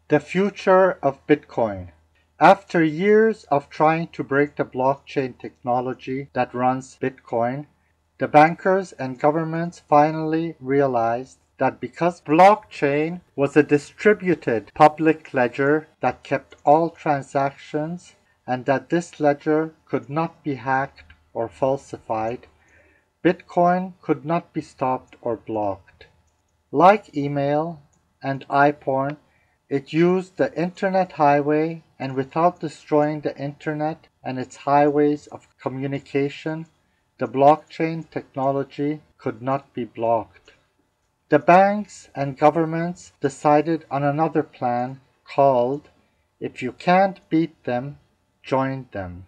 The future of Bitcoin. After years of trying to break the blockchain technology that runs Bitcoin, the bankers and governments finally realized that because blockchain was a distributed public ledger that kept all transactions and that this ledger could not be hacked or falsified, Bitcoin could not be stopped or blocked. Like email and iPorn, it used the Internet highway, and without destroying the Internet and its highways of communication, the blockchain technology could not be blocked. The banks and governments decided on another plan called, "If you can't beat them, join them."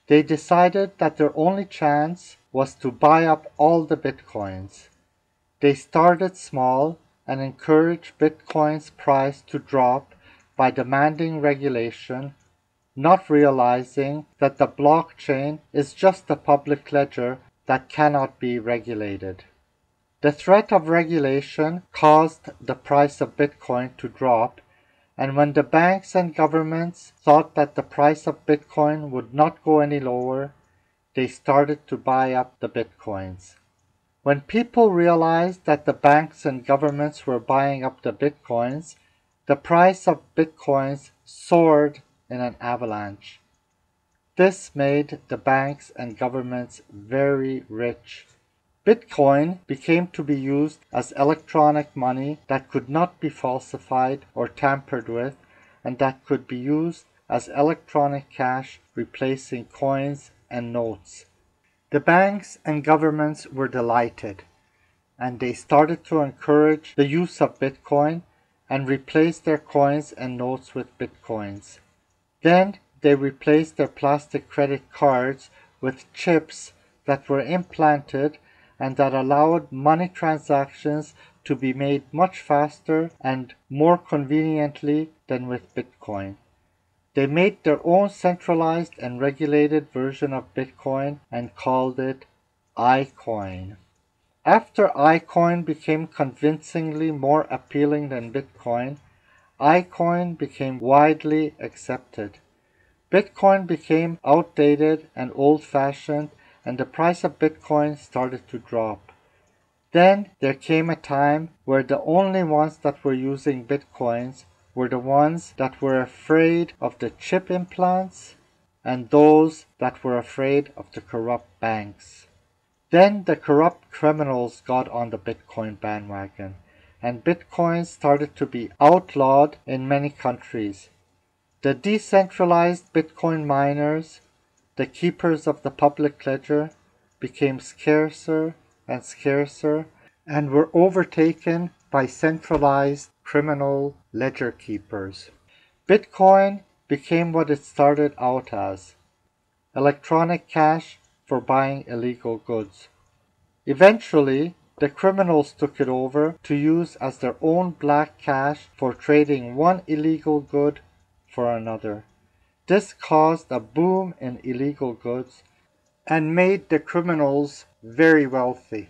They decided that their only chance was to buy up all the Bitcoins. They started small and encouraged Bitcoin's price to drop by demanding regulation, not realizing that the blockchain is just a public ledger that cannot be regulated. The threat of regulation caused the price of Bitcoin to drop, and when the banks and governments thought that the price of Bitcoin would not go any lower, they started to buy up the Bitcoins. When people realized that the banks and governments were buying up the Bitcoins, the price of Bitcoins soared in an avalanche. This made the banks and governments very rich. Bitcoin became to be used as electronic money that could not be falsified or tampered with, and that could be used as electronic cash, replacing coins and notes. The banks and governments were delighted, and they started to encourage the use of Bitcoin and replace their coins and notes with Bitcoins. Then they replaced their plastic credit cards with chips that were implanted and that allowed money transactions to be made much faster and more conveniently than with Bitcoin. They made their own centralized and regulated version of Bitcoin and called it iCoin. After iCoin became convincingly more appealing than Bitcoin, iCoin became widely accepted. Bitcoin became outdated and old-fashioned, and the price of Bitcoin started to drop. Then there came a time where the only ones that were using Bitcoins were the ones that were afraid of the chip implants and those that were afraid of the corrupt banks. Then the corrupt criminals got on the Bitcoin bandwagon, and Bitcoin started to be outlawed in many countries. The decentralized Bitcoin miners, the keepers of the public ledger, became scarcer and scarcer and were overtaken by centralized criminal ledger keepers. Bitcoin became what it started out as: electronic cash for buying illegal goods. Eventually, the criminals took it over to use as their own black cash for trading one illegal good for another. This caused a boom in illegal goods and made the criminals very wealthy.